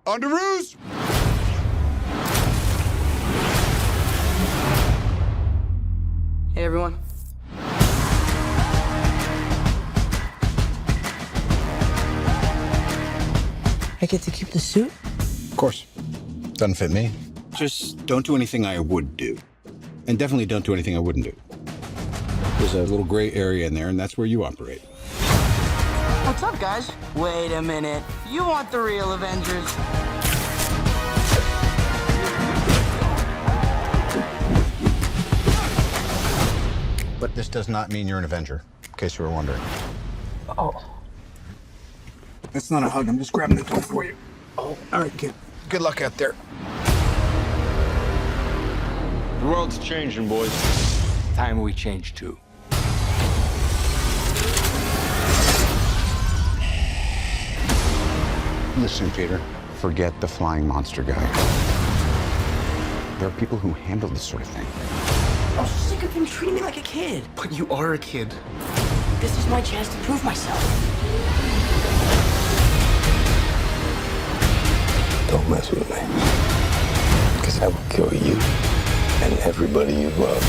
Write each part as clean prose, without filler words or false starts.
Underoos! Hey, everyone. I get to keep the suit? Of course. Doesn't fit me. Just don't do anything I would do. And definitely don't do anything I wouldn't do. There's a little gray area in there, and that's where you operate. What's up, guys? Wait a minute. You want the real Avengers? But this does not mean you're an Avenger, in case you were wondering. Oh. That's not a hug. I'm just grabbing the door for you. Oh, all right, kid. Good luck out there. The world's changing, boys. Time we change too. Listen, Peter, forget the flying monster guy. There are people who handle this sort of thing. I'm sick of him treating me like a kid. But you are a kid. This is my chance to prove myself. Don't mess with me. Because I will kill you and everybody you love.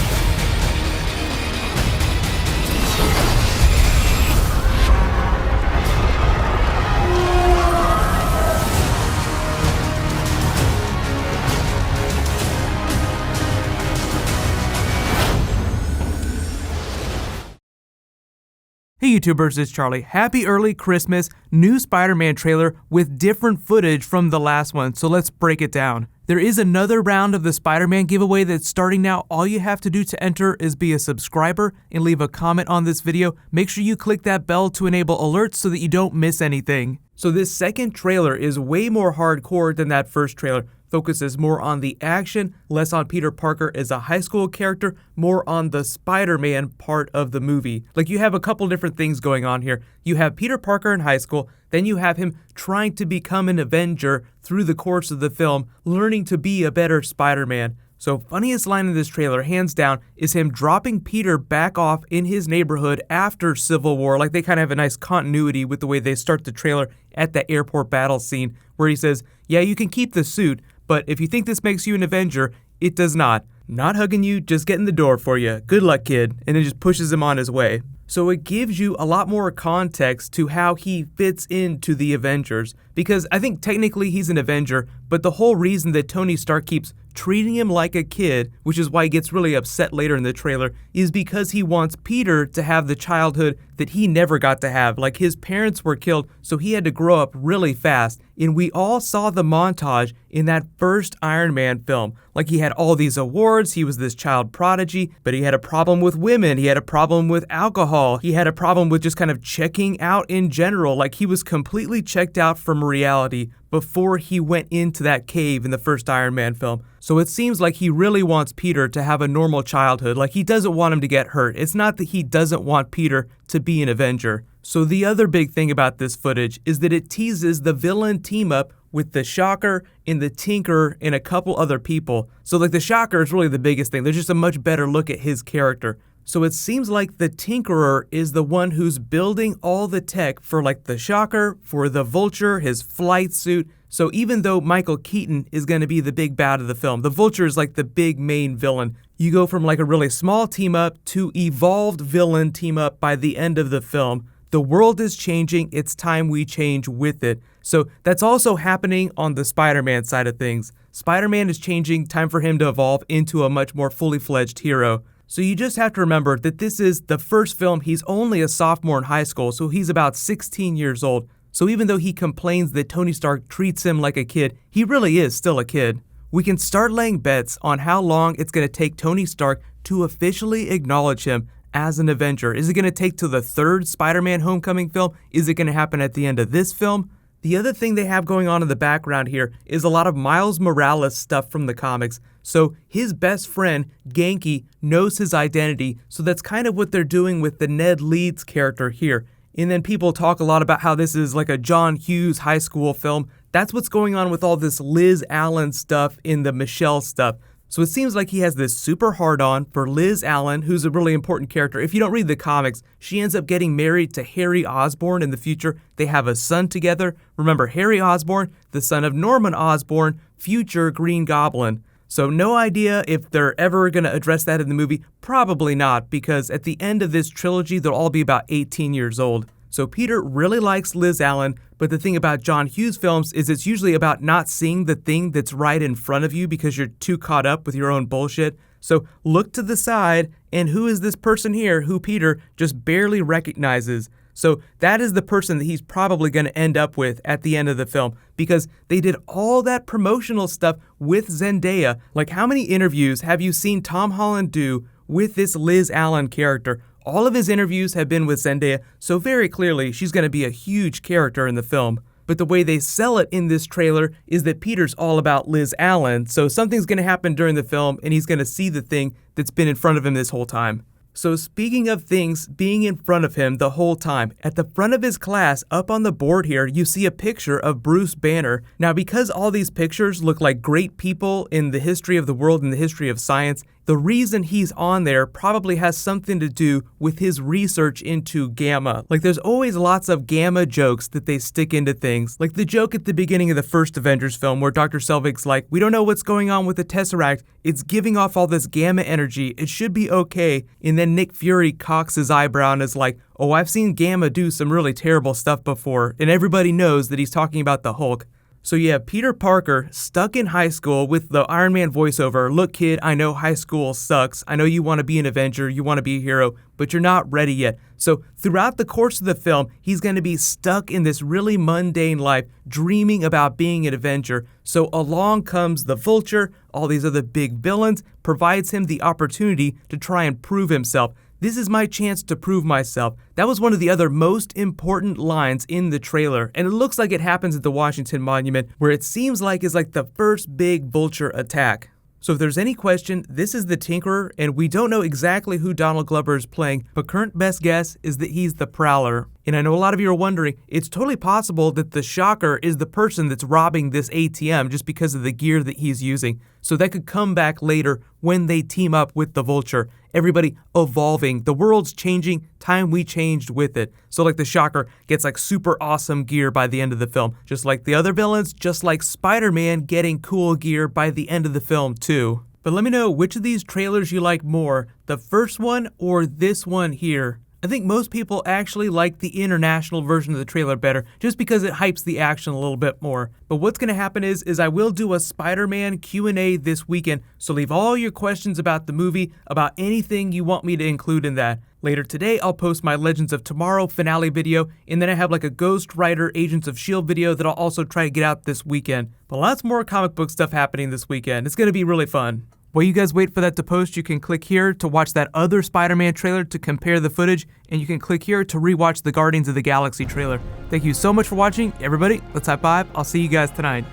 Hey YouTubers, it's Charlie. Happy early Christmas, new Spider-Man trailer with different footage from the last one, so let's break it down. There is another round of the Spider-Man giveaway that's starting now. All you have to do to enter is be a subscriber and leave a comment on this video. Make sure you click that bell to enable alerts so that you don't miss anything. So this second trailer is way more hardcore than that first trailer. Focuses more on the action, less on Peter Parker as a high school character, more on the Spider-Man part of the movie. Like, you have a couple different things going on here. You have Peter Parker in high school, then you have him trying to become an Avenger through the course of the film, learning to be a better Spider-Man. So funniest line in this trailer, hands down, is him dropping Peter back off in his neighborhood after Civil War. Like, they kind of have a nice continuity with the way they start the trailer at the airport battle scene, where he says, yeah, you can keep the suit, but if you think this makes you an Avenger, it does not. Not hugging you, just getting the door for you. Good luck, kid. And then just pushes him on his way. So it gives you a lot more context to how he fits into the Avengers. Because I think technically he's an Avenger, but the whole reason that Tony Stark keeps treating him like a kid, which is why he gets really upset later in the trailer, is because he wants Peter to have the childhood that he never got to have. Like, his parents were killed, so he had to grow up really fast. And we all saw the montage in that first Iron Man film. Like, he had all these awards, he was this child prodigy, but he had a problem with women, he had a problem with alcohol, he had a problem with just kind of checking out in general. Like, he was completely checked out from reality before he went into that cave in the first Iron Man film. So it seems like he really wants Peter to have a normal childhood. Like, he doesn't want him to get hurt. It's not that he doesn't want Peter to be an Avenger. So the other big thing about this footage is that it teases the villain team up with the Shocker and the Tinkerer and a couple other people. So like, the Shocker is really the biggest thing. There's just a much better look at his character. So it seems like the Tinkerer is the one who's building all the tech for like the Shocker, for the Vulture, his flight suit. So even though Michael Keaton is going to be the big bad of the film, the Vulture is like the big main villain. You go from like a really small team up to evolved villain team up by the end of the film. The world is changing, it's time we change with it. So that's also happening on the Spider-Man side of things. Spider-Man is changing, time for him to evolve into a much more fully fledged hero. So you just have to remember that this is the first film. He's only a sophomore in high school, so he's about 16 years old. So even though he complains that Tony Stark treats him like a kid, he really is still a kid. We can start laying bets on how long it's going to take Tony Stark to officially acknowledge him as an Avenger. Is it going to take till the third Spider-Man Homecoming film? Is it going to happen at the end of this film? The other thing they have going on in the background here is a lot of Miles Morales stuff from the comics. So his best friend, Genki, knows his identity, so that's kind of what they're doing with the Ned Leeds character here. And then people talk a lot about how this is like a John Hughes high school film. That's what's going on with all this Liz Allen stuff in the Michelle stuff. So it seems like he has this super hard-on for Liz Allen, who's a really important character. If you don't read the comics, she ends up getting married to Harry Osborn in the future. They have a son together. Remember, Harry Osborn, the son of Norman Osborn, future Green Goblin. So no idea if they're ever going to address that in the movie. Probably not, because at the end of this trilogy, they'll all be about 18 years old. So Peter really likes Liz Allen, but the thing about John Hughes films is it's usually about not seeing the thing that's right in front of you because you're too caught up with your own bullshit. So look to the side, and who is this person here who Peter just barely recognizes? So that is the person that he's probably going to end up with at the end of the film, because they did all that promotional stuff with Zendaya. Like, how many interviews have you seen Tom Holland do with this Liz Allen character? All of his interviews have been with Zendaya, so very clearly she's going to be a huge character in the film. But the way they sell it in this trailer is that Peter's all about Liz Allen, so something's going to happen during the film and he's going to see the thing that's been in front of him this whole time. So speaking of things being in front of him the whole time, at the front of his class, up on the board here, you see a picture of Bruce Banner. Now, because all these pictures look like great people in the history of the world and the history of science, the reason he's on there probably has something to do with his research into gamma. Like, there's always lots of gamma jokes that they stick into things. Like the joke at the beginning of the first Avengers film where Dr. Selvig's like, we don't know what's going on with the Tesseract. It's giving off all this gamma energy. It should be okay. And then Nick Fury cocks his eyebrow and is like, oh, I've seen gamma do some really terrible stuff before. And everybody knows that he's talking about the Hulk. So you have Peter Parker stuck in high school with the Iron Man voiceover. Look, kid, I know high school sucks. I know you want to be an Avenger, you want to be a hero, but you're not ready yet. So throughout the course of the film, he's going to be stuck in this really mundane life, dreaming about being an Avenger. So along comes the Vulture, all these other big villains, provides him the opportunity to try and prove himself. This is my chance to prove myself. That was one of the other most important lines in the trailer, and it looks like it happens at the Washington Monument, where it seems like is like the first big Vulture attack. So if there's any question, this is the Tinkerer, and we don't know exactly who Donald Glover is playing, but current best guess is that he's the Prowler. And I know a lot of you are wondering, it's totally possible that the Shocker is the person that's robbing this ATM just because of the gear that he's using. So that could come back later when they team up with the Vulture. Everybody evolving, the world's changing, time we changed with it. So like the Shocker gets like super awesome gear by the end of the film, just like the other villains, just like Spider-Man getting cool gear by the end of the film too. But let me know which of these trailers you like more, the first one or this one here. I think most people actually like the international version of the trailer better, just because it hypes the action a little bit more. But what's going to happen is I will do a Spider-Man Q&A this weekend, so leave all your questions about the movie, about anything you want me to include in that. Later today, I'll post my Legends of Tomorrow finale video, and then I have like a Ghost Rider Agents of S.H.I.E.L.D. video that I'll also try to get out this weekend. But lots more comic book stuff happening this weekend. It's going to be really fun. While you guys wait for that to post, you can click here to watch that other Spider-Man trailer to compare the footage, and you can click here to rewatch the Guardians of the Galaxy trailer. Thank you so much for watching, everybody. Let's high five. I'll see you guys tonight.